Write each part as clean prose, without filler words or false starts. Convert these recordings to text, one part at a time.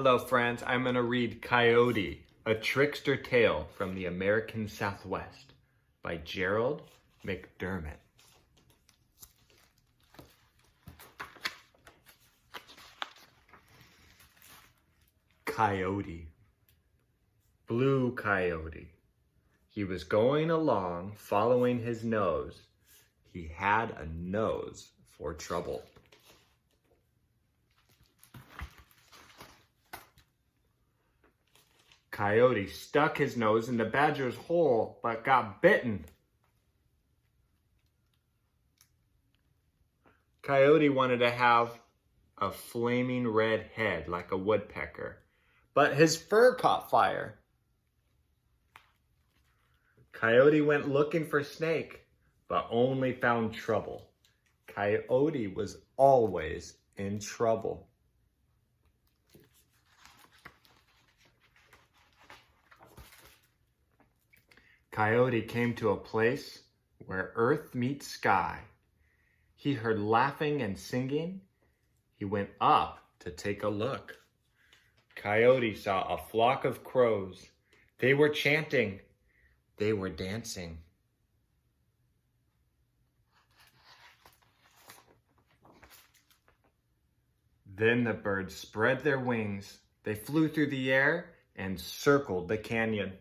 Hello friends, I'm going to read Coyote, a Trickster Tale from the American Southwest by Gerald, McDermott. Coyote. Blue Coyote. He was going along following his nose. He had a nose for trouble. Coyote stuck his nose in the badger's hole, but got bitten. Coyote wanted to have a flaming red head like a woodpecker, but his fur caught fire. Coyote went looking for Snake, but only found trouble. Coyote was always in trouble. Coyote came to a place where earth meets sky. He heard laughing and singing. He went up to take a look. Coyote saw a flock of crows. They were chanting. They were dancing. Then the birds spread their wings. They flew through the air and circled the canyon.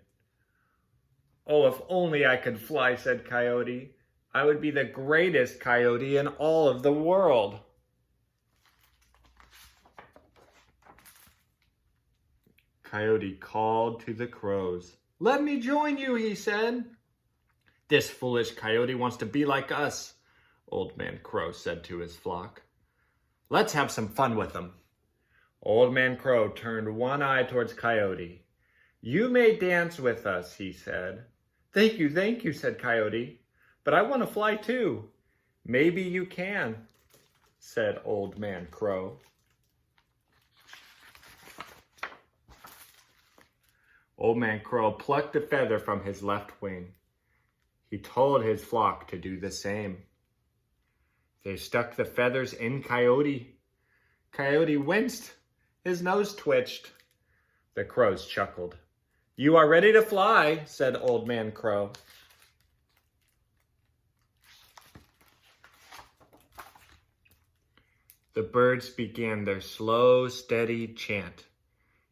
"Oh, if only I could fly," said Coyote. "I would be the greatest coyote in all of the world." Coyote called to the crows. "Let me join you," he said. "This foolish coyote wants to be like us," Old Man Crow said to his flock. "Let's have some fun with him." Old Man Crow turned one eye towards Coyote. "You may dance with us," he said. Thank you, said Coyote. "But I want to fly too." "Maybe you can," said Old Man Crow. Old Man Crow plucked a feather from his left wing. He told his flock to do the same. They stuck the feathers in Coyote. Coyote winced. His nose twitched. The crows chuckled. "You are ready to fly," said Old Man Crow. The birds began their slow, steady chant.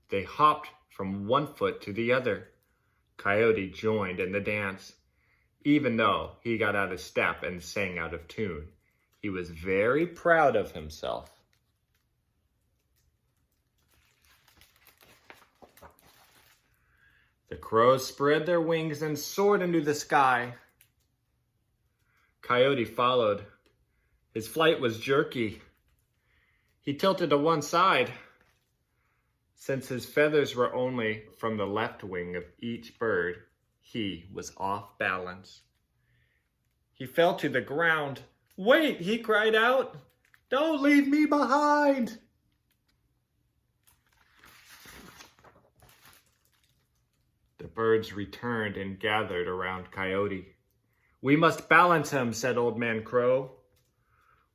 They hopped from one foot to the other. Coyote joined in the dance. Even though he got out of step and sang out of tune, he was very proud of himself. The crows spread their wings and soared into the sky. Coyote followed. His flight was jerky. He tilted to one side. Since his feathers were only from the left wing of each bird, he was off balance. He fell to the ground. "Wait," he cried out. "Don't leave me behind." The birds returned and gathered around Coyote. "We must balance him," said Old Man Crow.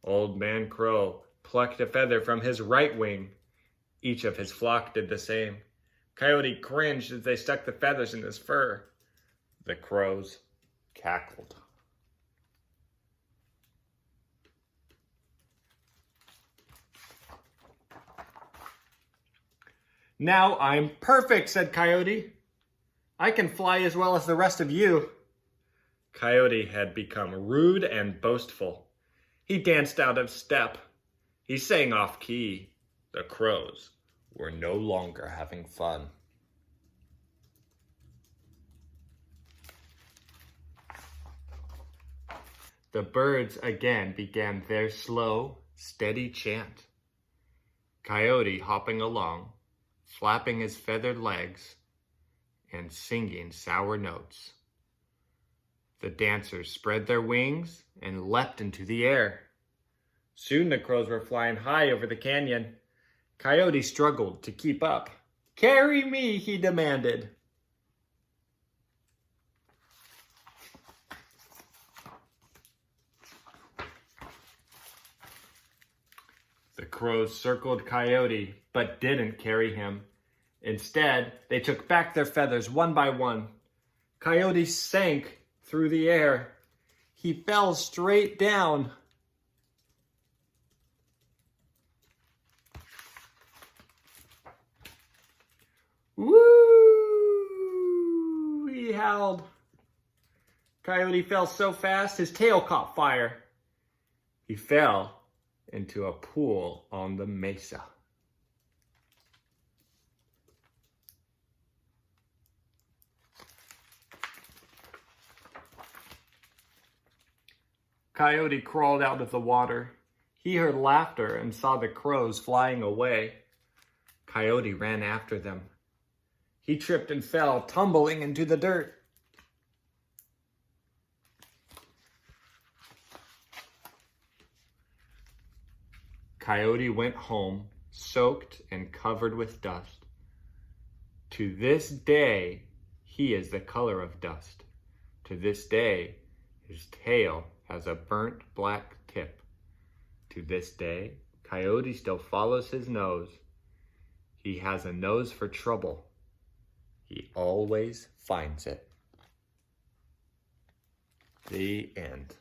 Old Man Crow plucked a feather from his right wing. Each of his flock did the same. Coyote cringed as they stuck the feathers in his fur. The crows cackled. "Now I'm perfect," said Coyote. "I can fly as well as the rest of you." Coyote had become rude and boastful. He danced out of step. He sang off key. The crows were no longer having fun. The birds again began their slow, steady chant. Coyote hopping along, flapping his feathered legs, and singing sour notes. The dancers spread their wings and leapt into the air. Soon the crows were flying high over the canyon. Coyote struggled to keep up. "Carry me," he demanded. The crows circled Coyote, but didn't carry him. Instead, they took back their feathers one by one. Coyote sank through the air. He fell straight down. Woo! He howled. Coyote fell so fast his tail caught fire. He fell into a pool on the mesa. Coyote crawled out of the water. He heard laughter and saw the crows flying away. Coyote ran after them. He tripped and fell, tumbling into the dirt. Coyote went home, soaked and covered with dust. To this day, he is the color of dust. To this day, his tail has a burnt black tip. To this day, Coyote still follows his nose. He has a nose for trouble. He always finds it. The end.